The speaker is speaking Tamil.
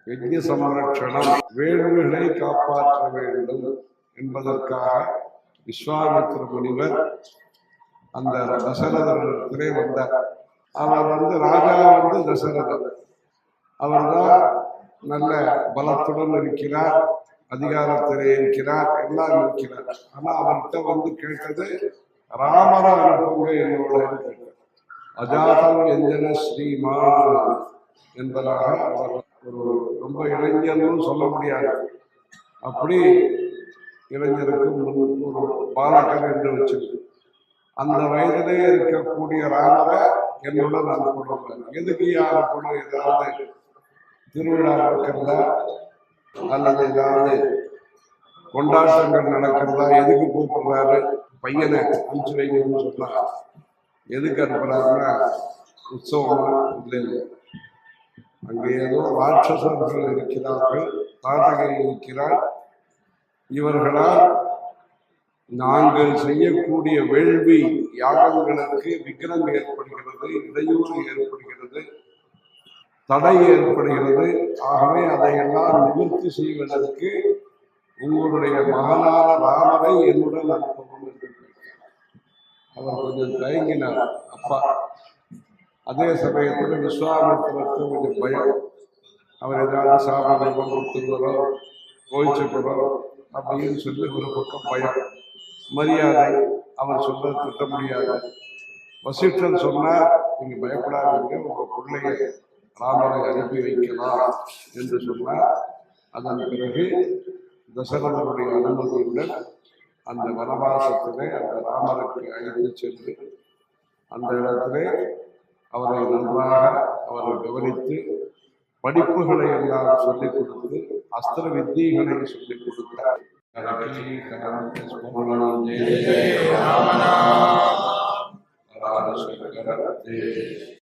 யஜ்ஞ சம்ரட்சணம், வேள்விகளை காப்பாற்ற வேண்டும் என்பதற்காக விஸ்வாமித்திர முனிவர் அந்த தசரதனிடத்திலே வந்தார். அவர் ராஜா தசரதர். அவர்தான் நல்ல பலத்துடன் இருக்கிறார், அதிகாரத்திலே இருக்கிறார், எல்லாம் இருக்கிறார். ஆனா அவர்கிட்ட கேட்டது ராமர அனுப்புங்க என்னோட கேட்டார். அஜாதம் எஞ்சன ஸ்ரீமான் என்பதாக அவர் ஒரு ரொம்ப இளைஞர்னு சொல்ல முடியாது, அப்படி இளைஞருக்கு ஒரு பாலகர் என்று வச்சு அந்த வயதிலே இருக்கக்கூடிய ராமரை என்னுடன் அனுப்பணும். எதுக்கு அனுப்பணும்? ஏதாவது திருவிழா நடக்கிறதா அல்லது ஏதாவது கொண்டாட்டங்கள் நடக்கிறதா, எதுக்கு கூப்பிடுறாரு? பையனை அனுப்பிச்சு வைக்கணும்னு சொன்னா எதுக்கு அனுப்புறாருன்னா உற்சவமா இல்லை, அங்கே ஏதோ ராட்சசர்கள் இருக்கிறார்கள், தாட்டகை இருக்கிறார், இவர்களால் நாங்கள் செய்யக்கூடிய வேள்வி யாகங்களுக்கு விக்னம் ஏற்படுகிறது, இடையூறு ஏற்படுகிறது, தடை ஏற்படுகிறது. ஆகவே அதையெல்லாம் நிவர்த்தி செய்வதற்கு உங்களுடைய மகனான ராமரை என்னுடன் அனுப்பவும் என்று அவர் கொஞ்சம் தயங்கினார் அப்பா. அதே சமயத்தில் விஸ்வாமித்திரருக்கு கொஞ்சம் பயம், அவர் ஏதாவது சாபம் கொடுத்துருவரோ கோயிச்சுக்கிறோ அப்படின்னு சொல்லி ஒரு பக்கம் பயம், மரியாதை, அவர் சொல்றது திட்ட முடியாது. வசிஷ்டன் சொன்னார், நீங்க பயப்படாதீங்க, உங்க பிள்ளைய ராமரை அனுப்பி வைக்கலாம் என்று சொன்னார். அதன் பிறகு தசரதனுடைய அனுமதியுடன் அந்த வனவாசத்திலே அந்த ராமருக்கு அழைத்து சென்று அந்த இடத்திலே அவரை நன்றாக அவரை கவனித்து படிப்புகளை எல்லாம் சொல்லிக் கொடுத்து அஸ்திர வித்தியைகளை சொல்லிக் கொடுத்தார்.